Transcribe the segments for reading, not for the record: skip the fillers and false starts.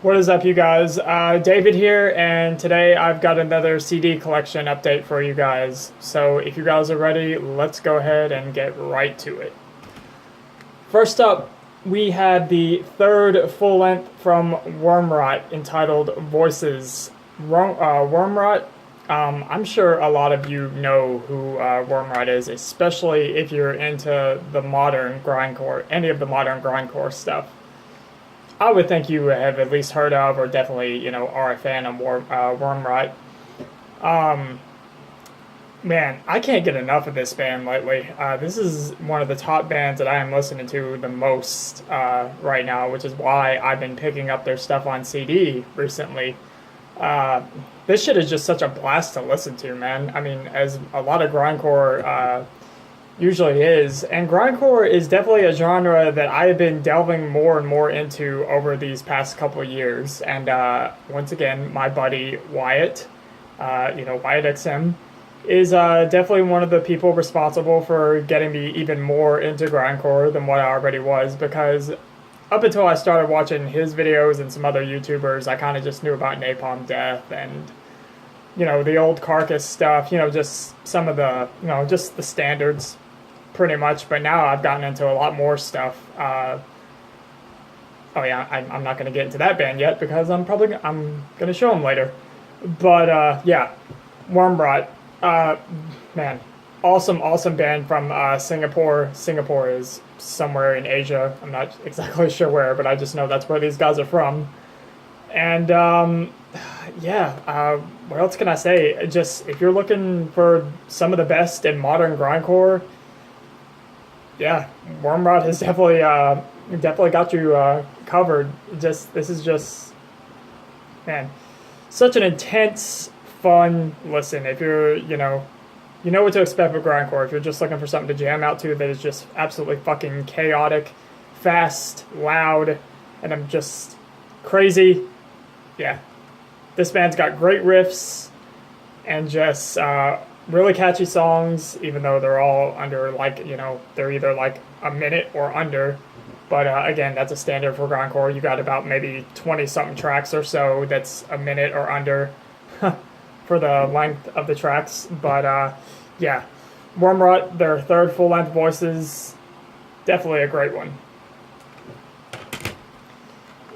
What is up, you guys? David here, and today I've got another CD collection update for you guys. So if you guys are ready, let's go ahead and get right to it. First up, we had the third full length from Wormrot entitled Voices. Wormrot, I'm sure a lot of you know who Wormrot is, especially if you're into the modern grindcore, any of the modern grindcore stuff. I would think you have at least heard of, or definitely, are a fan of Wormrot. Man, I can't get enough of this band lately. This is one of the top bands that I am listening to the most right now, which is why I've been picking up their stuff on CD recently. This shit is just such a blast to listen to, man. I mean, as a lot of grindcore usually is, and grindcore is definitely a genre that I have been delving more and more into over these past couple of years. And once again, my buddy Wyatt, Wyatt XM, is definitely one of the people responsible for getting me even more into grindcore than what I already was, because up until I started watching his videos and some other YouTubers, I kind of just knew about Napalm Death and the old Carcass stuff, just some of the, just the standards pretty much. But now I've gotten into a lot more stuff. I'm not going to get into that band yet because I'm going to show them later. But yeah, Wormrot, man, awesome band from Singapore. Singapore is somewhere in Asia. I'm not exactly sure where, but I just know that's where these guys are from. And what else can I say? Just, if you're looking for some of the best in modern grindcore, yeah, Wormrot has definitely got you covered. This is just, man, such an intense, fun listen. If you're, you know what to expect with grindcore. If you're just looking for something to jam out to that is just absolutely fucking chaotic, fast, loud, and I'm just crazy, yeah. This band's got great riffs and just really catchy songs, even though they're all under, they're either like a minute or under. But again, that's a standard for grindcore. You got about maybe 20-something tracks or so that's a minute or under for the length of the tracks. But yeah, Wormrot, their third full-length Voices, definitely a great one.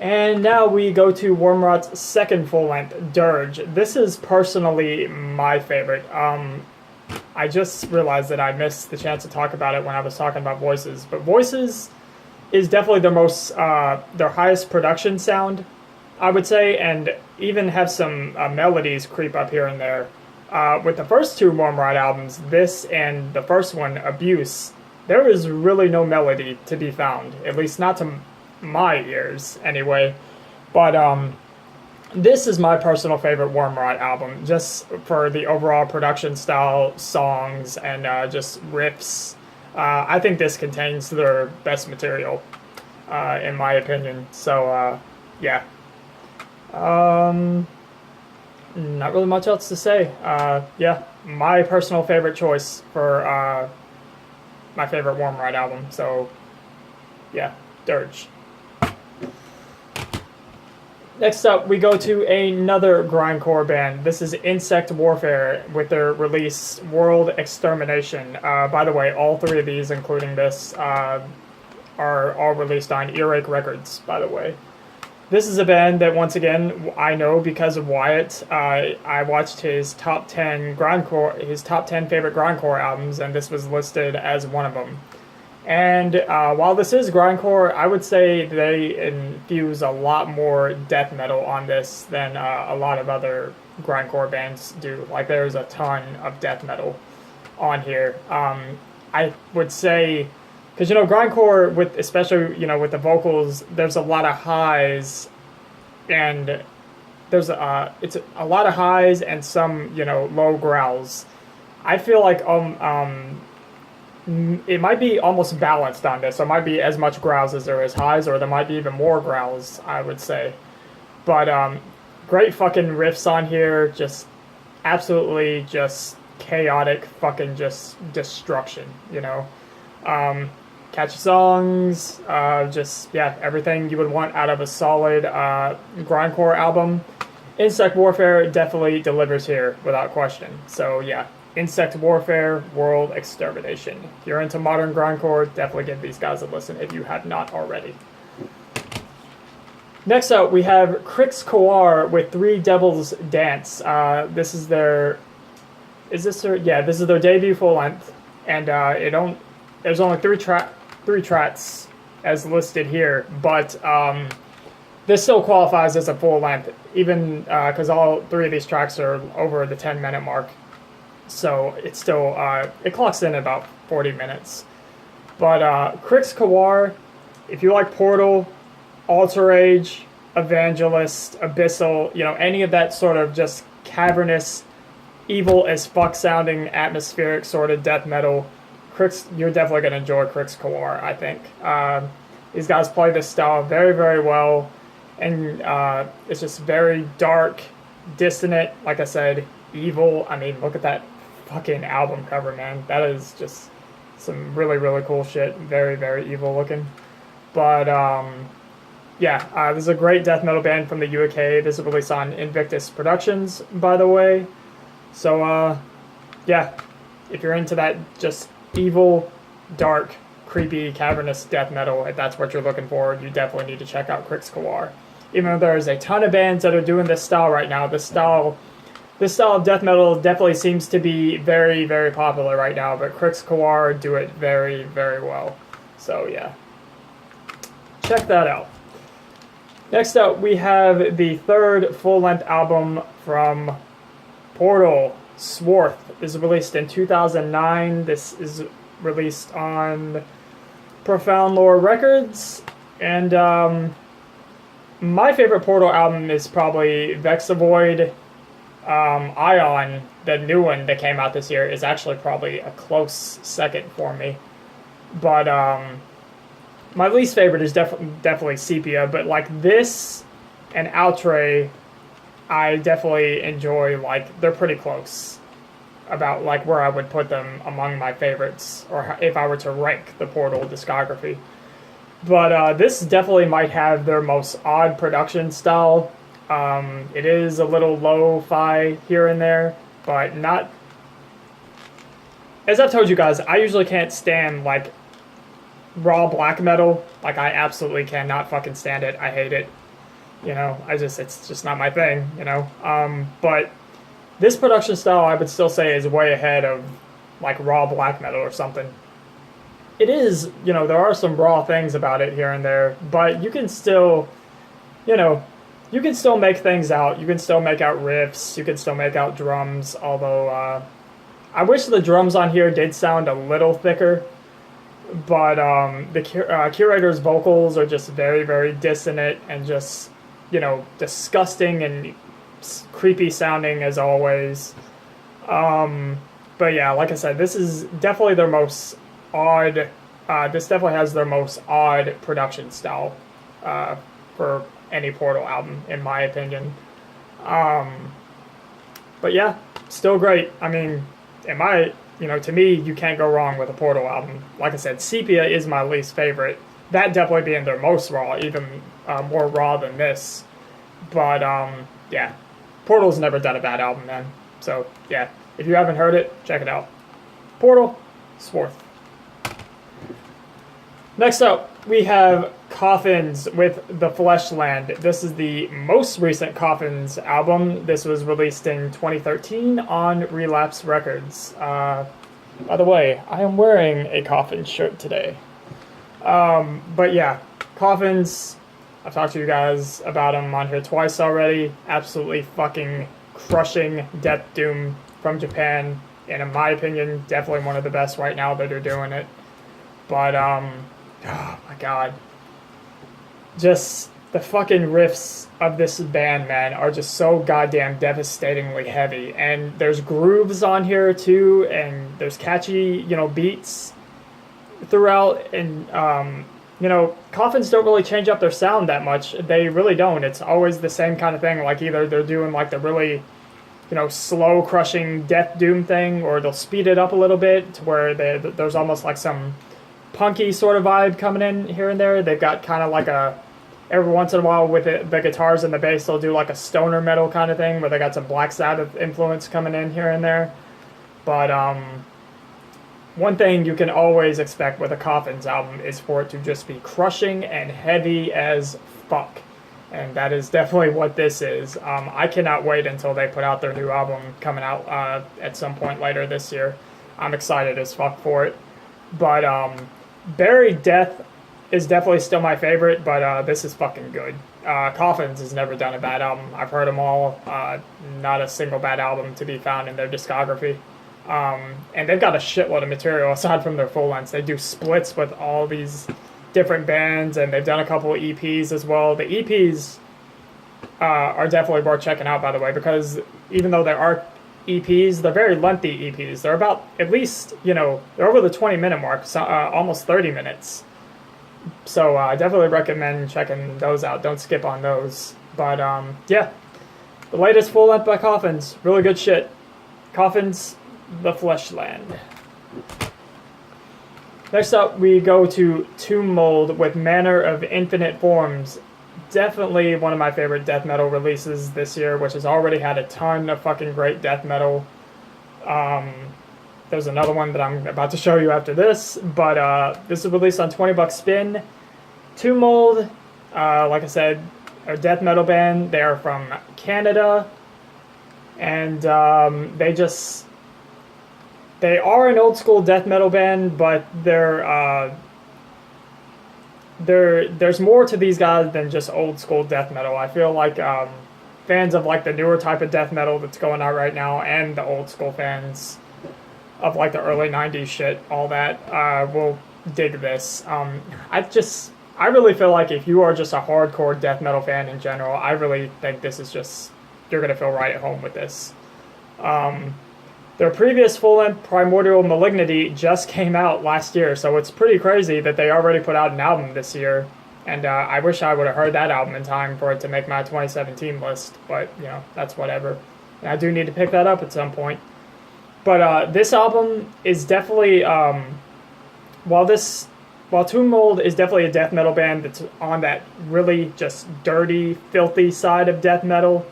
And now we go to Wormrot's second full-length, Dirge. This is personally my favorite. I just realized that I missed the chance to talk about it when I was talking about Voices. But Voices is definitely their highest production sound, I would say, and even have some melodies creep up here and there. With the first two Wormrot albums, this and the first one, Abuse, there is really no melody to be found, at least not to my ears anyway. But this is my personal favorite Wormrot album, just for the overall production style, songs, and just riffs. I think this contains their best material, in my opinion. So yeah, not really much else to say. Yeah, my personal favorite choice for my favorite Wormrot album. So yeah, Dirge. Next up, we go to another grindcore band. This is Insect Warfare with their release World Extermination. By the way, all three of these, including this, are all released on Earache Records, by the way. This is a band that, once again, I know because of Wyatt. I watched his top 10 favorite grindcore albums, and this was listed as one of them. And while this is grindcore, I would say they infuse a lot more death metal on this than a lot of other grindcore bands do. Like, there's a ton of death metal on here. I would say, because grindcore, especially with the vocals, there's a lot of highs, and there's it's a lot of highs and some low growls. I feel like it might be almost balanced on this. There might be as much growls as there is highs, or there might be even more growls, I would say. But great fucking riffs on here, just absolutely just chaotic fucking just destruction, catchy songs, just, yeah, everything you would want out of a solid grindcore album. Insect Warfare definitely delivers here, without question. So, yeah, Insect Warfare, World Extermination. If you're into modern grindcore, definitely give these guys a listen if you have not already. Next up, we have Qrixkuor with Three Devils Dance. This is their... Is this their... Yeah, this is their debut full-length. And there's only three tracks as listed here, but this still qualifies as a full-length, even because all three of these tracks are over the 10-minute mark. So it's still... it clocks in about 40 minutes. But Qrixkuor, if you like Portal... Alter Age, Evangelist, Abyssal, you know, any of that sort of just cavernous, evil as fuck sounding, atmospheric sort of death metal, you're definitely going to enjoy Qrixkuor, I think. These guys play this style very, very well, and it's just very dark, dissonant, like I said, evil. I mean, look at that fucking album cover, man. That is just some really, really cool shit. Very, very evil looking. But, yeah, this is a great death metal band from the UK. This is released on Invictus Productions, by the way. So, yeah, if you're into that just evil, dark, creepy, cavernous death metal, if that's what you're looking for, you definitely need to check out Qrixkuor. Even though there's a ton of bands that are doing this style right now, this style of death metal definitely seems to be very, very popular right now, but Qrixkuor do it very, very well. So, yeah, check that out. Next up, we have the third full-length album from Portal, Swarth. This is released in 2009. This is released on Profound Lore Records. And my favorite Portal album is probably Vexavoid. Ion, the new one that came out this year, is actually probably a close second for me. But my least favorite is definitely Sepia, but like this and Outre, I definitely enjoy. Like, they're pretty close about like where I would put them among my favorites, or if I were to rank the Portal discography. But this definitely might have their most odd production style. It is a little lo-fi here and there, but not... As I've told you guys, I usually can't stand like raw black metal. Like, I absolutely cannot fucking stand it. I hate it. You know, it's just not my thing, you know. But this production style, I would still say, is way ahead of like raw black metal or something. It is, you know, there are some raw things about it here and there, but you can still, you know, you can still make things out. You can still make out riffs. You can still make out drums, although I wish the drums on here did sound a little thicker. But the curator's vocals are just very, very dissonant and just, you know, disgusting and creepy sounding as always. But yeah, like I said, this is definitely their most odd. This definitely has their most odd production style for any Portal album, in my opinion. But yeah, still great. I mean, you know, to me, you can't go wrong with a Portal album. Like I said, Sepia is my least favorite. That definitely being their most raw, even more raw than this. But, yeah, Portal's never done a bad album, man. So, yeah, if you haven't heard it, check it out. Portal, Swarth. Next up, we have Coffins with the Fleshland. This is the most recent Coffins album. This was released in 2013 on Relapse Records. By the way, I am wearing a Coffins shirt today. But yeah, Coffins, I've talked to you guys about them on here twice already. Absolutely fucking crushing death doom from Japan. And in my opinion, definitely one of the best right now that are doing it. But, oh my god. Just the fucking riffs of this band, man, are just so goddamn devastatingly heavy. And there's grooves on here, too, and there's catchy, you know, beats throughout. And, you know, Coffins don't really change up their sound that much. They really don't. It's always the same kind of thing. Like, either they're doing, like, the really, you know, slow, crushing death doom thing, or they'll speed it up a little bit to where there's almost, like, some punky sort of vibe coming in here and there. They've got kind of like a, every once in a while with the guitars and the bass, they'll do like a stoner metal kind of thing where they got some Black Sabbath influence coming in here and there. But one thing you can always expect with a Coffins album is for it to just be crushing and heavy as fuck. And that is definitely what this is. I cannot wait until they put out their new album coming out at some point later this year. I'm excited as fuck for it. But Buried Death is definitely still my favorite, but this is fucking good. Coffins has never done a bad album. I've heard them all. Not a single bad album to be found in their discography. And they've got a shitload of material aside from their full lengths. They do splits with all these different bands, and they've done a couple of EPs as well. The EPs are definitely worth checking out, by the way, because even though there are EPs, they're very lengthy EPs. They're about, at least, you know, they're over the 20-minute mark, so, almost 30 minutes. So I definitely recommend checking those out. Don't skip on those. But yeah, the latest full length by Coffins, really good shit. Coffins, the Fleshland. Next up, we go to Tomb Mold with Manor of Infinite Forms. Definitely one of my favorite death metal releases this year, which has already had a ton of fucking great death metal. There's another one that I'm about to show you after this, but this is released on 20 bucks spin. Tomb Mold, like I said, are a death metal band. They are from Canada, and they are an old school death metal band, but there's more to these guys than just old school death metal. I feel like fans of like the newer type of death metal that's going out right now, and the old school fans of like the early 90s shit, all that, will dig this. I really feel like if you are just a hardcore death metal fan in general, I really think this is just, you're going to feel right at home with this. Their previous full-length Primordial Malignity just came out last year, so it's pretty crazy that they already put out an album this year. And I wish I would have heard that album in time for it to make my 2017 list, but, you know, that's whatever. And I do need to pick that up at some point. But this album is definitely, while Tomb Mold is definitely a death metal band that's on that really just dirty, filthy side of death metal,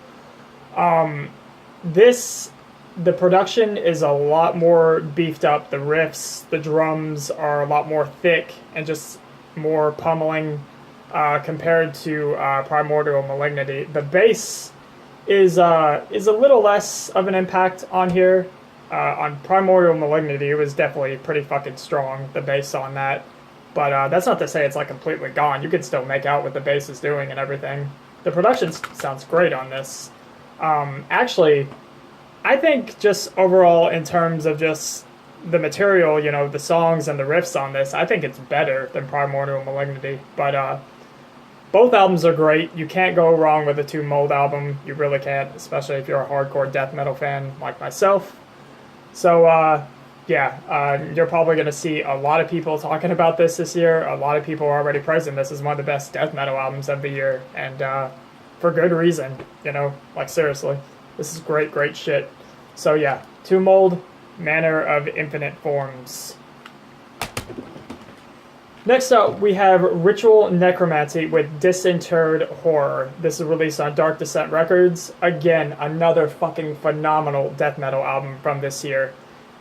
the production is a lot more beefed up. The riffs, the drums are a lot more thick and just more pummeling compared to Primordial Malignity. The bass is a little less of an impact on here. On Primordial Malignity, it was definitely pretty fucking strong, the bass on that. But that's not to say it's like completely gone. You can still make out what the bass is doing and everything. The production sounds great on this. Actually, I think just overall in terms of just the material, you know, the songs and the riffs on this, I think it's better than Primordial Malignity. But both albums are great. You can't go wrong with a Tomb Mold album. You really can't, especially if you're a hardcore death metal fan like myself. So, yeah, you're probably going to see a lot of people talking about this year. A lot of people are already praising this as one of the best death metal albums of the year. And for good reason, you know, like seriously. This is great, great shit. So yeah, Tomb Mold, Manor of Infinite Forms. Next up, we have Ritual Necromancy with Disinterred Horror. This is released on Dark Descent Records. Again, another fucking phenomenal death metal album from this year.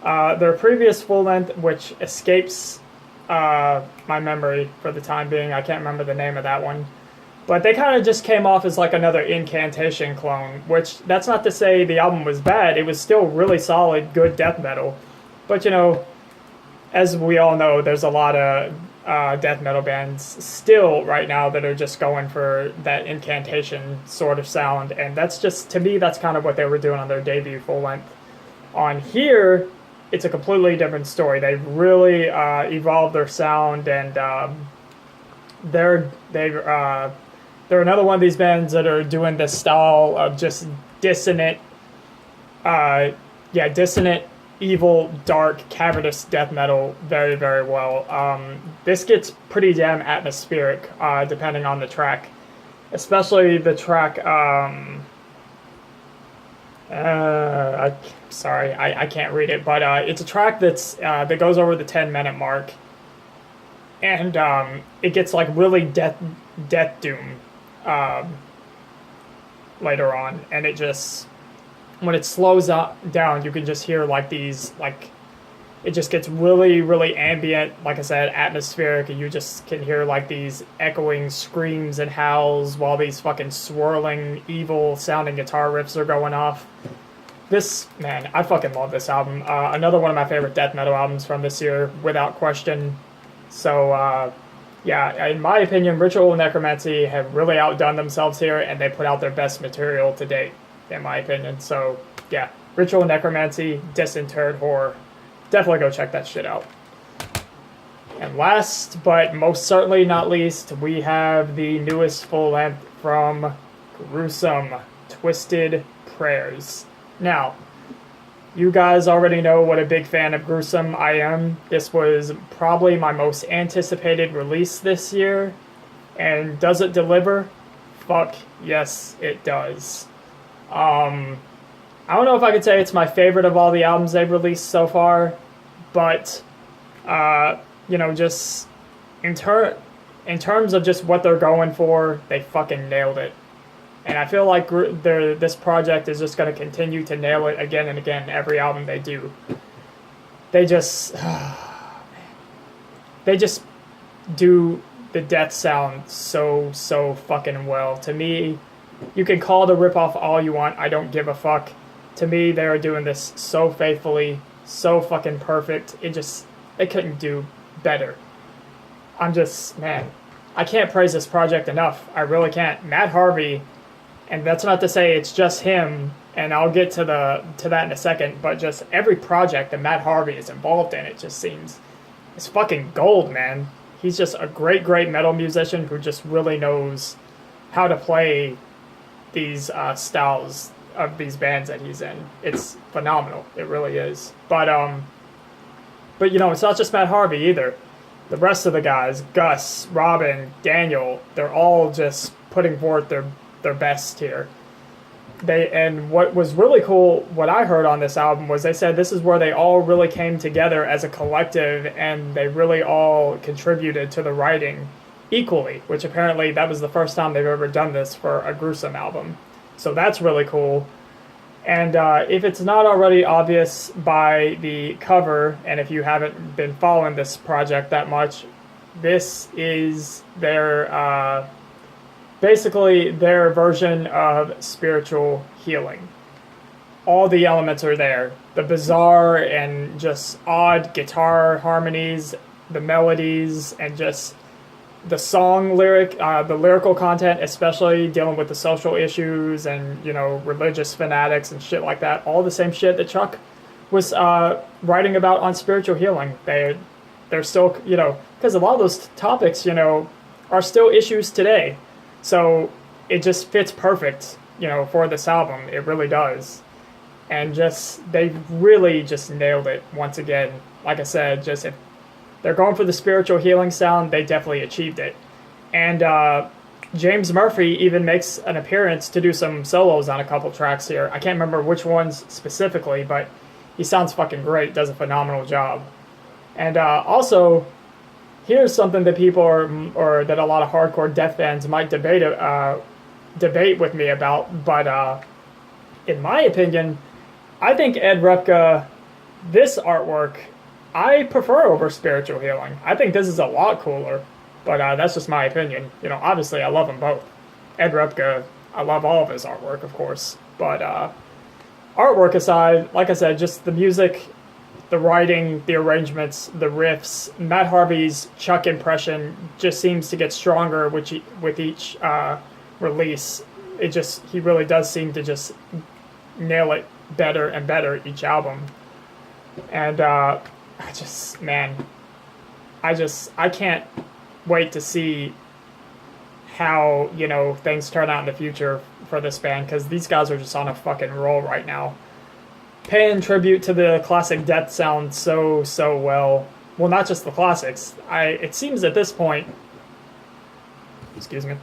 Their previous full-length, which escapes my memory for the time being, I can't remember the name of that one. But they kind of just came off as like another Incantation clone, which that's not to say the album was bad. It was still really solid, good death metal. But, you know, as we all know, there's a lot of death metal bands still right now that are just going for that Incantation sort of sound. And that's just, to me, that's kind of what they were doing on their debut full length. On here, it's a completely different story. They've really evolved their sound, and they're another one of these bands that are doing this style of just dissonant, evil, dark, cavernous death metal very, very well. This gets pretty damn atmospheric, depending on the track. Especially the track, sorry, I can't read it, but it's a track that goes over the 10-minute mark. and it gets like really death doom later on, and it just, when it slows down, you can just hear like these, like, it just gets really, really ambient, like I said, atmospheric, and you just can hear like these echoing screams and howls while these fucking swirling, evil sounding guitar riffs are going off. This, man, I fucking love this album. Another one of my favorite death metal albums from this year, without question. So, yeah, in my opinion, Ritual and Necromancy have really outdone themselves here, and they put out their best material to date, in my opinion. So, yeah, Ritual and Necromancy, Disinterred Horror. Definitely go check that shit out. And last, but most certainly not least, we have the newest full length from Gruesome, Twisted Prayers. Now, you guys already know what a big fan of Gruesome I am. This was probably my most anticipated release this year. And does it deliver? Fuck, yes, it does. I don't know if I could say it's my favorite of all the albums they've released so far, but, you know, just in terms of just what they're going for, they fucking nailed it. And I feel like this project is just going to continue to nail it again and again, every album they do. They just do the death sound so fucking well. To me, you can call the ripoff all you want, I don't give a fuck. To me, they're doing this so faithfully, so fucking perfect. They couldn't do better. I'm just, man, I can't praise this project enough. I really can't. Matt Harvey, and that's not to say it's just him, and I'll get to that in a second, but just every project that Matt Harvey is involved in, it just seems, it's fucking gold, man. He's just a great metal musician who just really knows how to play these styles of these bands that he's in. It's phenomenal. It really is. But you know, it's not just Matt Harvey either. The rest of the guys, Gus, Robin, Daniel, they're all just putting forth their best here. And what was really cool, what I heard on this album, was they said this is where they all really came together as a collective, and they really all contributed to the writing equally, which apparently that was the first time they've ever done this for a Gruesome album. So that's really cool. And if it's not already obvious by the cover, and if you haven't been following this project that much, this is their basically their version of spiritual healing. All the elements are there. The bizarre and just odd guitar harmonies, the melodies, and just the song the lyrical content, especially dealing with the social issues and, you know, religious fanatics and shit like that. All the same shit that Chuck was writing about on spiritual healing. They're still, you know, because a lot of those topics, you know, are still issues today. So it just fits perfect, you know, for this album. It really does. And just, they really just nailed it once again. Like I said, just if they're going for the spiritual healing sound, they definitely achieved it. And James Murphy even makes an appearance to do some solos on a couple tracks here. I can't remember which ones specifically, but he sounds fucking great, does a phenomenal job. And also, here's something that people or that a lot of hardcore death fans might debate with me about, but in my opinion, I think Ed Repka, this artwork, I prefer over spiritual healing. I think this is a lot cooler, but that's just my opinion. You know, obviously I love them both. Ed Repka, I love all of his artwork, of course, but artwork aside, like I said, just the music, the writing, the arrangements, the riffs, Matt Harvey's Chuck impression just seems to get stronger with each release. He really does seem to just nail it better and better each album. And I can't wait to see how, you know, things turn out in the future for this band, because these guys are just on a fucking roll right now. Paying tribute to the classic death sound so well. Well, not just the classics. It seems at this point... Excuse me.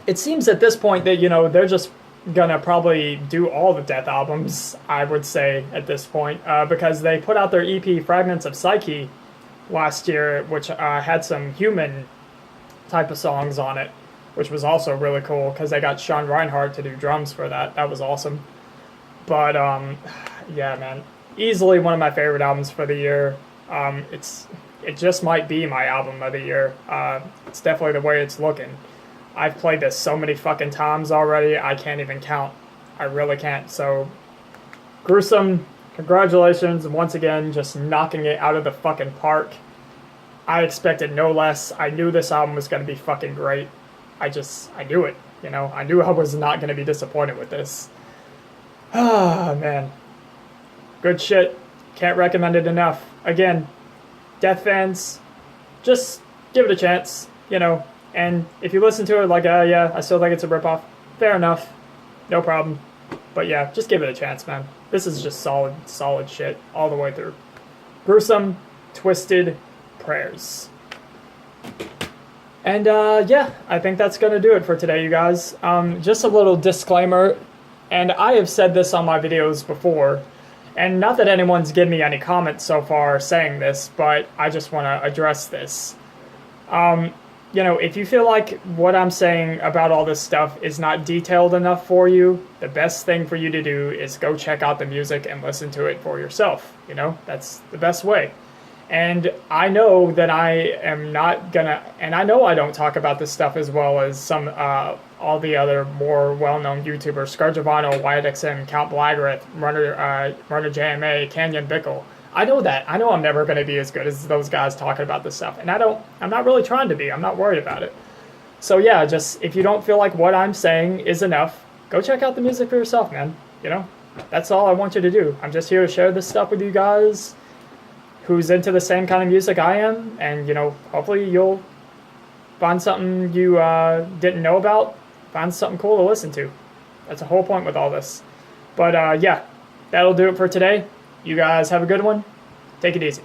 It seems at this point that, you know, they're just gonna probably do all the death albums, I would say, at this point, because they put out their EP Fragments of Psyche, last year, which had some human type of songs on it, which was also really cool because they got Sean Reinhardt to do drums for that. That was awesome. But yeah, man, easily one of my favorite albums for the year. It just might be my album of the year. It's definitely the way it's looking. I've played this so many fucking times already, I can't even count. I really can't. So, Gruesome, congratulations once again, just knocking it out of the fucking park. I expected no less. I knew this album was going to be fucking great. I knew it, you know. I knew I was not going to be disappointed with this. Ah, man. Good shit. Can't recommend it enough. Again, Death fans, just give it a chance, you know. And if you listen to it like, yeah, I still think it's a ripoff, fair enough. No problem. But yeah, just give it a chance, man. This is just solid shit all the way through. Gruesome, Twisted Prayers. And yeah, I think that's going to do it for today, you guys. Just a little disclaimer, and I have said this on my videos before, and not that anyone's given me any comments so far saying this, but I just want to address this. You know, if you feel like what I'm saying about all this stuff is not detailed enough for you, the best thing for you to do is go check out the music and listen to it for yourself. You know, that's the best way. And I know that I am not gonna, and I know I don't talk about this stuff as well as some, all the other more well-known YouTubers, Scourge of Vinyl, WyattXM, Count Blagareth, Runner JMA, Canyon Bickle. I know that. I know I'm never going to be as good as those guys talking about this stuff. And I'm not really trying to be. I'm not worried about it. So yeah, just, if you don't feel like what I'm saying is enough, go check out the music for yourself, man. You know, that's all I want you to do. I'm just here to share this stuff with you guys who's into the same kind of music I am. And, you know, hopefully you'll find something you didn't know about, find something cool to listen to. That's the whole point with all this. But yeah, that'll do it for today. You guys have a good one. Take it easy.